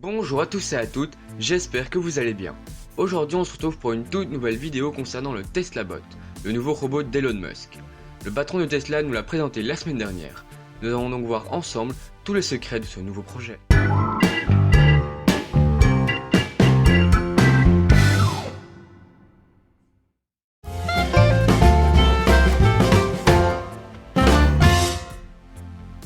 Bonjour à tous et à toutes, j'espère que vous allez bien. Aujourd'hui on se retrouve pour une toute nouvelle vidéo concernant le Tesla Bot, le nouveau robot d'Elon Musk. Le patron de Tesla nous l'a présenté la semaine dernière. Nous allons donc voir ensemble tous les secrets de ce nouveau projet.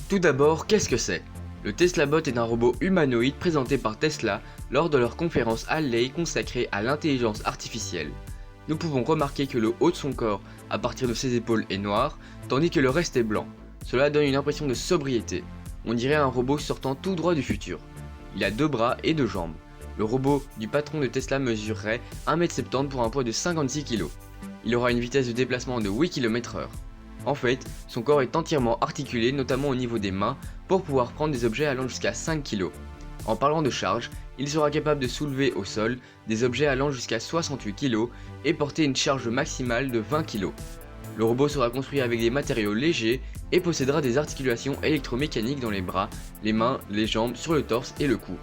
Tout d'abord, qu'est-ce que c'est ? Le Tesla Bot est un robot humanoïde présenté par Tesla lors de leur conférence Halley consacrée à l'intelligence artificielle. Nous pouvons remarquer que le haut de son corps, à partir de ses épaules, est noir, tandis que le reste est blanc. Cela donne une impression de sobriété. On dirait un robot sortant tout droit du futur. Il a 2 bras et 2 jambes. Le robot du patron de Tesla mesurerait 1m70 pour un poids de 56 kg. Il aura une vitesse de déplacement de 8 km/h. En fait, son corps est entièrement articulé, notamment au niveau des mains, pour pouvoir prendre des objets allant jusqu'à 5 kg. En parlant de charge, il sera capable de soulever au sol des objets allant jusqu'à 68 kg et porter une charge maximale de 20 kg. Le robot sera construit avec des matériaux légers et possédera des articulations électromécaniques dans les bras, les mains, les jambes, sur le torse et le cou.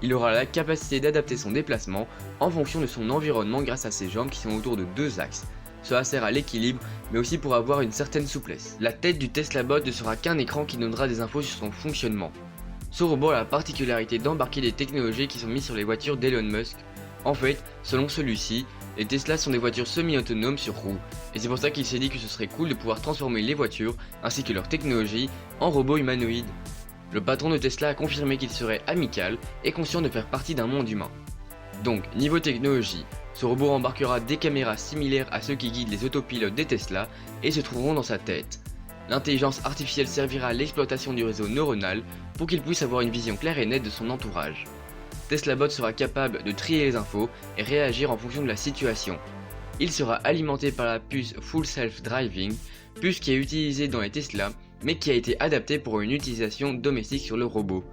Il aura la capacité d'adapter son déplacement en fonction de son environnement grâce à ses jambes qui sont autour de 2 axes. Cela sert à l'équilibre, mais aussi pour avoir une certaine souplesse. La tête du Tesla Bot ne sera qu'un écran qui donnera des infos sur son fonctionnement. Ce robot a la particularité d'embarquer des technologies qui sont mises sur les voitures d'Elon Musk. En fait, selon celui-ci, les Tesla sont des voitures semi-autonomes sur roues, et c'est pour ça qu'il s'est dit que ce serait cool de pouvoir transformer les voitures, ainsi que leur technologie, en robots humanoïdes. Le patron de Tesla a confirmé qu'il serait amical et conscient de faire partie d'un monde humain. Donc, niveau technologie, ce robot embarquera des caméras similaires à ceux qui guident les autopilotes des Tesla et se trouveront dans sa tête. L'intelligence artificielle servira à l'exploitation du réseau neuronal pour qu'il puisse avoir une vision claire et nette de son entourage. Tesla Bot sera capable de trier les infos et réagir en fonction de la situation. Il sera alimenté par la puce Full Self Driving, puce qui est utilisée dans les Tesla mais qui a été adaptée pour une utilisation domestique sur le robot.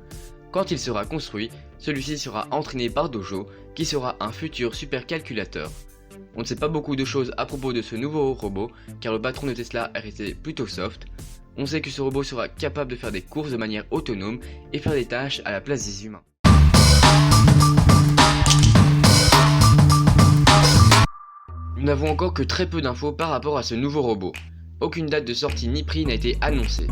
Quand il sera construit, celui-ci sera entraîné par Dojo, qui sera un futur supercalculateur. On ne sait pas beaucoup de choses à propos de ce nouveau robot, car le patron de Tesla est resté plutôt soft. On sait que ce robot sera capable de faire des courses de manière autonome et faire des tâches à la place des humains. Nous n'avons encore que très peu d'infos par rapport à ce nouveau robot. Aucune date de sortie ni prix n'a été annoncée.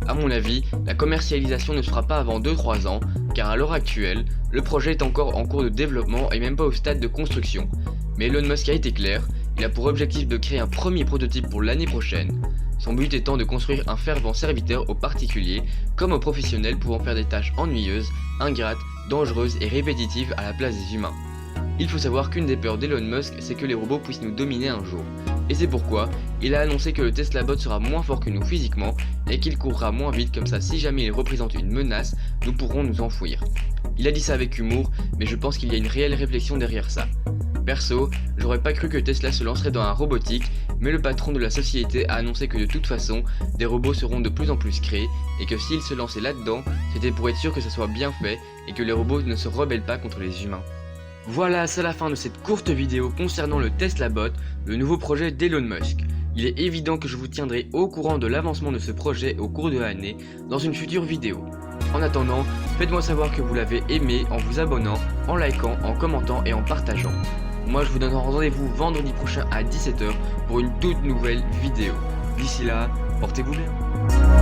A mon avis, la commercialisation ne se fera pas avant 2-3 ans, car à l'heure actuelle, le projet est encore en cours de développement et même pas au stade de construction. Mais Elon Musk a été clair, il a pour objectif de créer un premier prototype pour l'année prochaine. Son but étant de construire un fervent serviteur aux particuliers comme aux professionnels pouvant faire des tâches ennuyeuses, ingrates, dangereuses et répétitives à la place des humains. Il faut savoir qu'une des peurs d'Elon Musk, c'est que les robots puissent nous dominer un jour. Et c'est pourquoi il a annoncé que le Tesla Bot sera moins fort que nous physiquement et qu'il courra moins vite, comme ça si jamais il représente une menace, nous pourrons nous enfouir. Il a dit ça avec humour, mais je pense qu'il y a une réelle réflexion derrière ça. Perso, j'aurais pas cru que Tesla se lancerait dans la robotique, mais le patron de la société a annoncé que de toute façon, des robots seront de plus en plus créés et que s'il se lançait là-dedans, c'était pour être sûr que ça soit bien fait et que les robots ne se rebellent pas contre les humains. Voilà, c'est la fin de cette courte vidéo concernant le Tesla Bot, le nouveau projet d'Elon Musk. Il est évident que je vous tiendrai au courant de l'avancement de ce projet au cours de l'année dans une future vidéo. En attendant, faites-moi savoir que vous l'avez aimé en vous abonnant, en likant, en commentant et en partageant. Moi je vous donne rendez-vous vendredi prochain à 17 h pour une toute nouvelle vidéo. D'ici là, portez-vous bien.